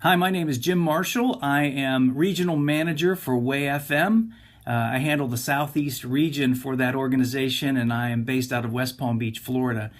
Hi, my name is Jim Marshall. I am regional manager for Way FM. I handle the southeast region for that organization, and I am based out of West Palm Beach, Florida.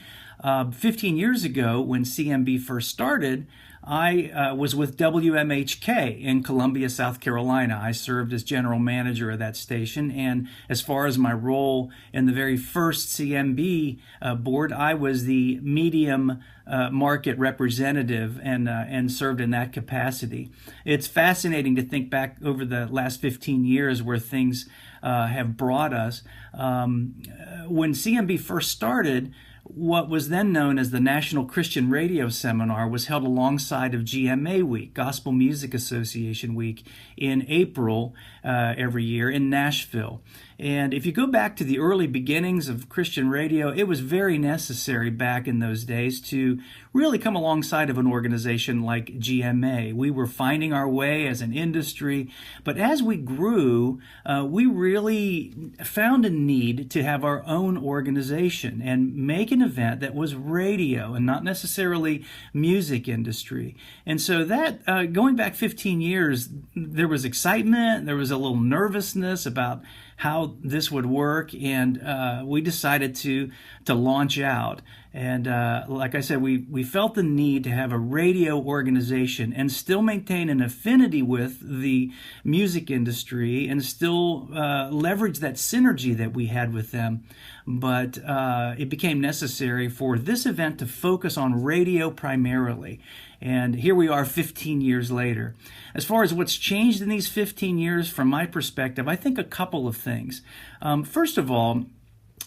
15 years ago, when CMB first started, I was with WMHK in Columbia, South Carolina. I served as general manager of that station, and as far as my role in the very first CMB board, I was the medium market representative and served in that capacity. It's fascinating to think back over the last 15 years where things have brought us. When CMB first started, what was then known as the National Christian Radio Seminar was held alongside of GMA Week, Gospel Music Association Week, in April every year in Nashville. And if you go back to the early beginnings of Christian radio, it was very necessary back in those days to really come alongside of an organization like GMA. We were finding our way as an industry, but as we grew, we really found a need to have our own organization and make an event that was radio and not necessarily music industry. And so that, going back 15 years, there was excitement, there was a little nervousness about how this would work, and we decided to launch out. And like I said, we felt the need to have a radio organization and still maintain an affinity with the music industry and still leverage that synergy that we had with them. But it became necessary for this event to focus on radio primarily. And here we are 15 years later. As far as what's changed in these 15 years, from my perspective, I think a couple of things. First of all,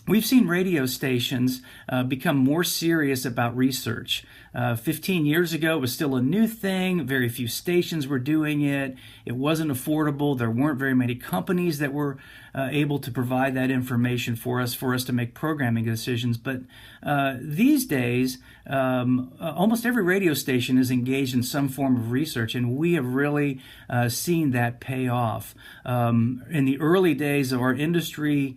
we've seen radio stations become more serious about research. 15 years ago, it was still a new thing. Very few stations were doing it. It wasn't affordable. There weren't very many companies that were able to provide that information for us to make programming decisions. But these days, almost every radio station is engaged in some form of research, and we have really seen that pay off. In the early days of our industry,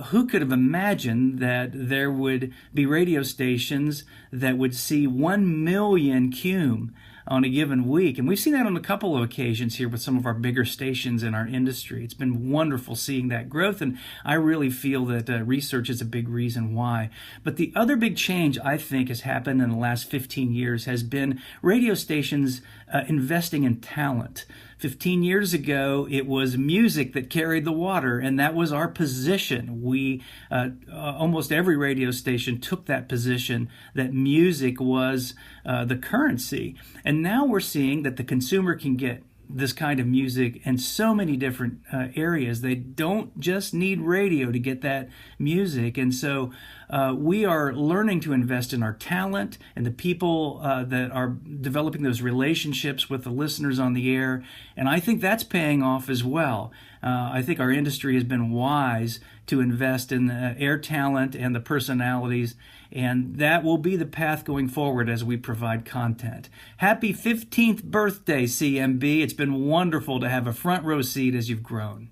who could have imagined that there would be radio stations that would see 1 million cume on a given week? And we've seen that on a couple of occasions here with some of our bigger stations in our industry. It's been wonderful seeing that growth, and I really feel that research is a big reason why. But the other big change I think has happened in the last 15 years has been radio stations investing in talent. 15 years ago, it was music that carried the water, and that was our position. We, almost every radio station took that position that music was the currency. And now we're seeing that the consumer can get this kind of music in so many different areas. They don't just need radio to get that music. And so we are learning to invest in our talent and the people that are developing those relationships with the listeners on the air. And I think that's paying off as well. I think our industry has been wise to invest in the air talent and the personalities, and that will be the path going forward as we provide content. Happy 15th birthday, CMB. It's been wonderful to have a front row seat as you've grown.